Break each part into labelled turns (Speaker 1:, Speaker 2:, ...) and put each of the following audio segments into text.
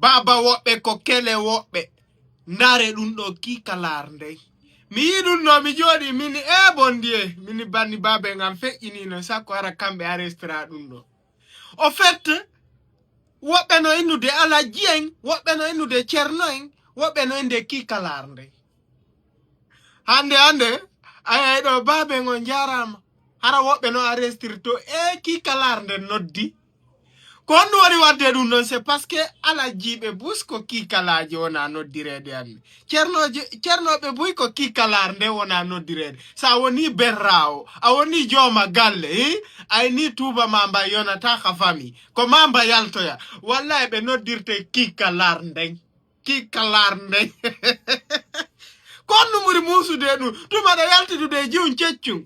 Speaker 1: baba woɓɓe ko kele woɓɓe ndare ɗum ɗo kikalar ndey mi yiɗum no mi jooɗi mini bondiye mini banni babe ngam feƴƴinino sakko ara kamɓe arrestera ɗum ɗo au fait woɓɓe no innude Alaji en woɓɓe no innude Ceerno en woɓɓe no inde kikalar ndey hande ayay ɗo babe ngon jarama hara woɓɓe no arrestirto kikalar nde noddi ko honɗum wari wadde ɗum non c'est parce que Alajiɓe bus ko kikalaji wona noddirede anne ceernoɓe buy ko kikalar nde wona noddirede sa woni berrawo a woni jooma galle ay ni tuba ma mba yonata ka fami ko ma mba yaltoya wallahi ɓe noddirte kikalar nden ko honɗum ɓuri musude ɗum tumaɗa yaltitude jiwun ceccum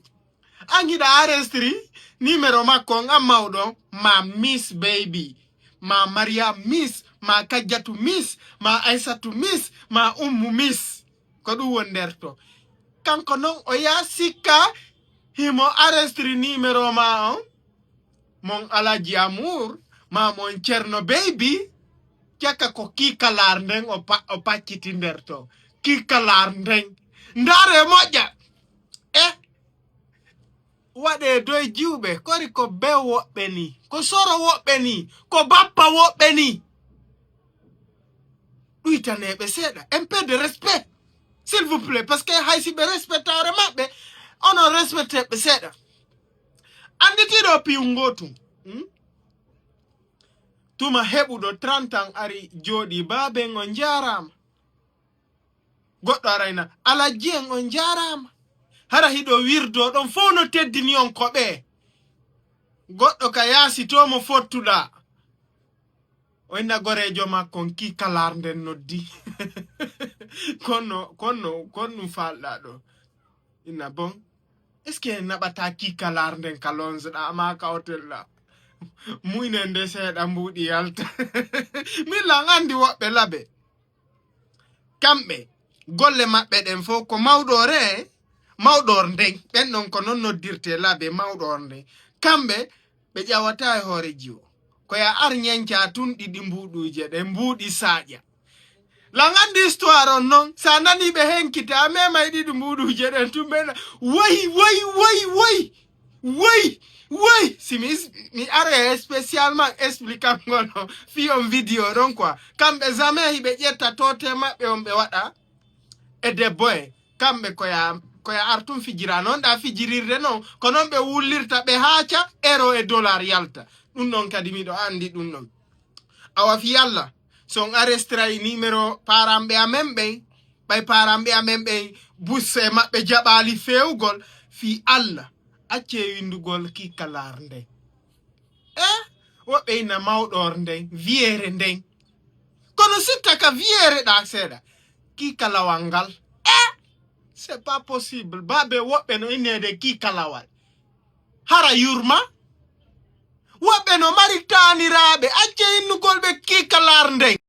Speaker 1: an hiɗa arrestri numéro makko ngam mawɗo ma Miss Baby ma Mariam Miss ma Kajjatu Miss ma Aissatu Miss ma Ummu Miss ko ɗum won nder to kanko non o ya sikka himo arrestri numéro ma on mon Alaji Amour ma mon Ceerno Baby cakka ko kikalar nden o pacciti nder to kikalar nden ndare moƴƴa waɗe doy jiwɓe kori ko be woɓɓe ni ko soro woɓɓe ni ko bappa woɓɓe ni ɗuytaneɓe seeɗa un peu de respect s'il vous plaît parce que hay si ɓe respectare maɓɓe onon respecteɓe seeɗa anditiɗo piyum gotum tuma heɓuɗo 30 ans ari jooɗi babe on jarama goɗɗo arayna Alaji en on jarama hara hiɗo wirdo ɗon fof no teddini on ko ɓe goɗɗo ka yaasitomo fottuɗa o inna gorejo makkon kikalar nden noddi konno falɗa ɗo inna bon est ce que naɓata kikalar nden ka lonsɗa ama ka hotelɗa muyne nde seeɗa mbuɗi yalta millan andi woɓɓe laɓe kamɓe golle maɓɓe ɗen fof ko mawɗore mawɗor nden ɓen ɗon ko non noddirte laabe mawɗor nden kamɓe ɓe ƴawata e hoore jiwo ko ya ar ñanca tun ɗiɗi mbuɗuje ɗe mbuɗi saaƴa lan andi histoire on non sa nani ɓe henkita mema e ɗiɗi mbuɗuje ɗen tun ɓena woy si mi are spécialement expliquant ngono fi on vidéo ɗon quoi kamɓe jamais hiɓe ƴetta tote maɓɓe on ɓe waɗa e debbo e kamɓe koya artum fijira noon ɗa fijirirde noon ko noon ɓe wullirta ɓe haaca euro e dollar yalta ɗum ɗon kadi miɗo andi ɗum ɗon awa fi Allah son arrestray numéro paramɓe amen ɓen ɓay paramɓe amen ɓen busse maɓɓe jaɓali fewgol fi Allah acce windugol kikalar nden woɓɓe inna mawɗor nden wiyere nden kono sitta ka wiyere ɗa seeɗa kikalawal ngal c'est pas possible babe woɓɓe no innede kikalawal hara yurma woɓɓe no mari taniraɓe acce innugol ɓe kikalar nden